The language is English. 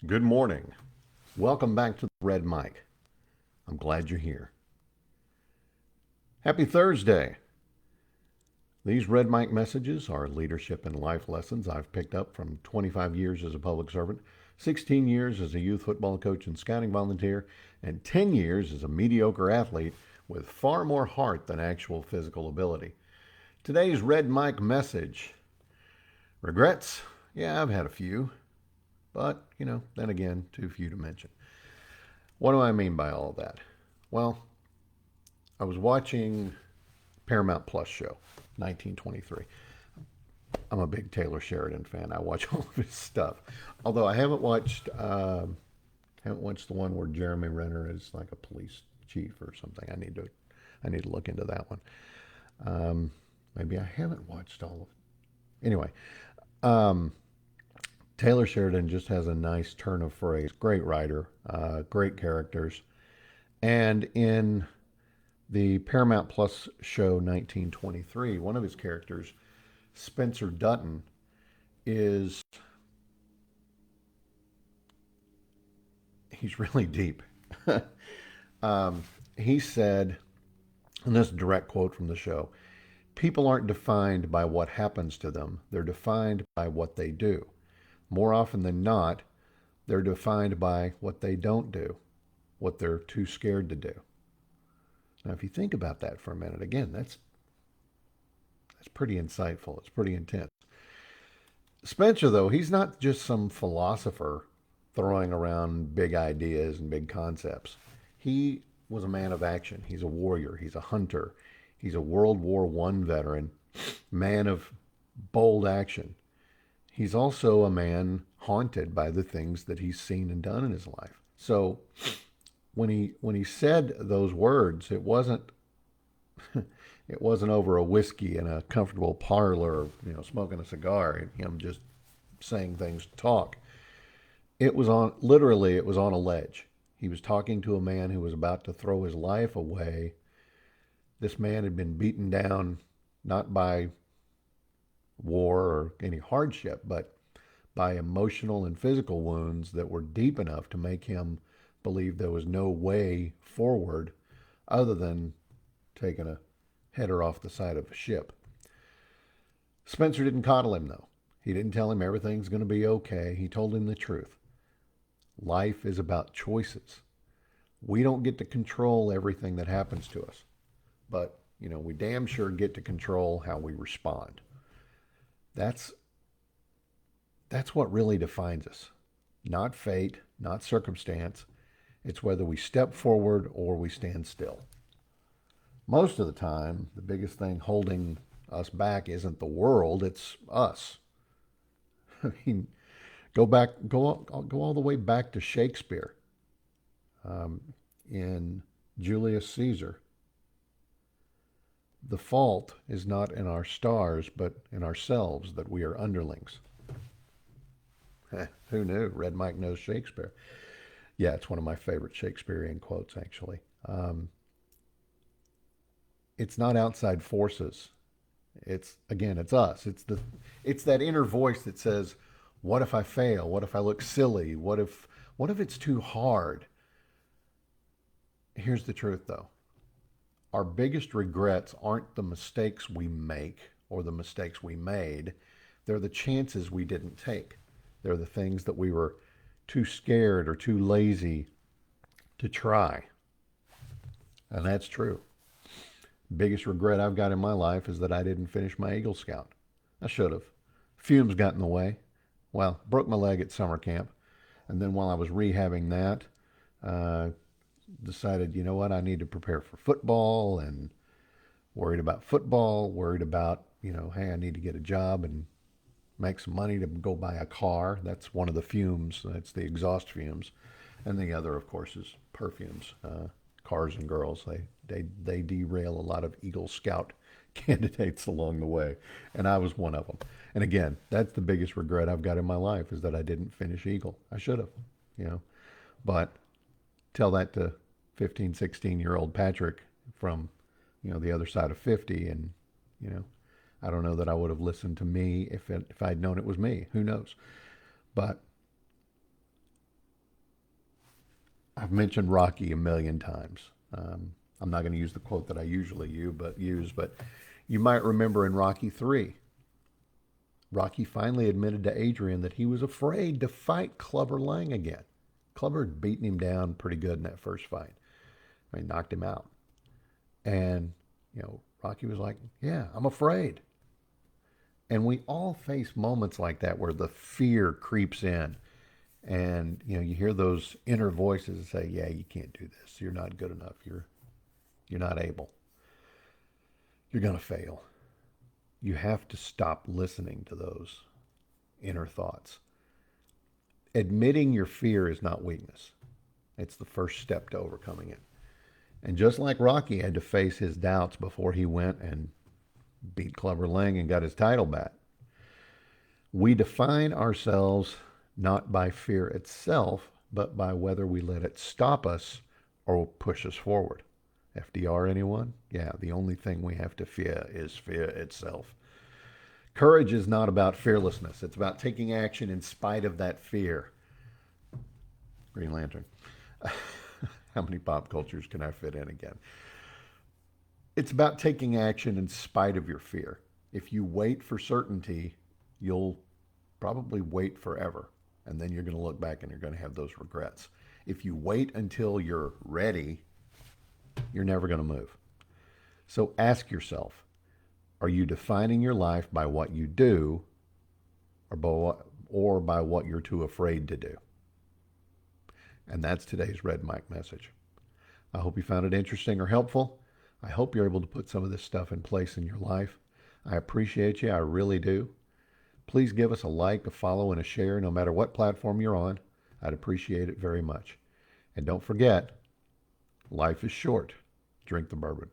Good morning. Welcome back to the Red Mic. I'm glad you're here. Happy Thursday. These Red Mic messages are leadership and life lessons I've picked up from 25 years as a public servant, 16 years as a youth football coach and scouting volunteer, and 10 years as a mediocre athlete with far more heart than actual physical ability. Today's Red Mic message: regrets? Yeah, I've had a few, but, then again, too few to mention. What do I mean by all of that? Well, I was watching Paramount Plus show, 1923. I'm a big Taylor Sheridan fan. I watch all of his stuff. Although I haven't watched the one where Jeremy Renner is like a police chief or something. I need to look into that one. Maybe I haven't watched all of it. Anyway, um, Taylor Sheridan just has a nice turn of phrase. Great writer, great characters. And in the Paramount Plus show 1923, one of his characters, Spencer Dutton, is he's really deep. He said, and this is a direct quote from the show: people aren't defined by what happens to them, they're defined by what they do. More often than not, they're defined by what they don't do, what they're too scared to do. Now, if you think about that for a minute, again, that's pretty insightful. It's pretty intense. Spencer, though, he's not just some philosopher throwing around big ideas and big concepts. He was a man of action. He's a warrior. He's a hunter. He's a World War One veteran, man of bold action. He's also a man haunted by the things that he's seen and done in his life. So when he said those words, it wasn't over a whiskey in a comfortable parlor, smoking a cigar, him just saying things to talk. It was on literally it was on a ledge. He was talking to a man who was about to throw his life away. This man had been beaten down not by war or any hardship, but by emotional and physical wounds that were deep enough to make him believe there was no way forward other than taking a header off the side of a ship. Spencer didn't coddle him, though. He didn't tell him everything's going to be okay. He told him the truth. Life is about choices. We don't get to control everything that happens to us, but we damn sure get to control how we respond. That's that's what really defines us. Not fate, not circumstance. It's whether we step forward or we stand still. Most of the time, the biggest thing holding us back isn't the world, it's us. I mean, go all the way back to Shakespeare, in Julius Caesar. The fault is not in our stars, but in ourselves that we are underlings. Who knew? Red Mike knows Shakespeare. Yeah, it's one of my favorite Shakespearean quotes, actually. It's not outside forces. It's us. It's that inner voice that says, "What if I fail? What if I look silly? What if it's too hard?" Here's the truth, though. Our biggest regrets aren't the mistakes we make or the mistakes we made. They're the chances we didn't take. They're the things that we were too scared or too lazy to try. And that's true. Biggest regret I've got in my life is that I didn't finish my Eagle Scout. I should have. Fumes got in the way. Well, broke my leg at summer camp. And then while I was rehabbing that, uh, decided, you know what, I need to prepare for football, and worried about football, worried about, hey, I need to get a job and make some money to go buy a car. That's one of the fumes. That's the exhaust fumes. And the other, of course, is perfumes. Cars and girls, they derail a lot of Eagle Scout candidates along the way. And I was one of them. And again, that's the biggest regret I've got in my life, is that I didn't finish Eagle. I should have, you know. But tell that to 15, 16-year-old Patrick from, the other side of 50, and, you know, I don't know that I would have listened to me if I'd known it was me. Who knows? But I've mentioned Rocky a million times. I'm not going to use the quote that I usually use, but you might remember in Rocky 3, Rocky finally admitted to Adrian that he was afraid to fight Clubber Lang again. Clubber had beaten him down pretty good in that first fight. I mean, knocked him out. And, Rocky was like, yeah, I'm afraid. And we all face moments like that where the fear creeps in. And, you hear those inner voices that say, yeah, you can't do this. You're not good enough. You're not able. You're going to fail. You have to stop listening to those inner thoughts. Admitting your fear is not weakness. It's the first step to overcoming it. And just like Rocky had to face his doubts before he went and beat Clubber Lang and got his title back, we define ourselves not by fear itself, but by whether we let it stop us or push us forward. FDR, anyone? Yeah, the only thing we have to fear is fear itself. Courage is not about fearlessness. It's about taking action in spite of that fear. Green Lantern. How many pop cultures can I fit in again? It's about taking action in spite of your fear. If you wait for certainty, you'll probably wait forever. And then you're going to look back and you're going to have those regrets. If you wait until you're ready, you're never going to move. So ask yourself, are you defining your life by what you do or by what you're too afraid to do? And that's today's Red Mike message. I hope you found it interesting or helpful. I hope you're able to put some of this stuff in place in your life. I appreciate you. I really do. Please give us a like, a follow, and a share no matter what platform you're on. I'd appreciate it very much. And don't forget, life is short. Drink the bourbon.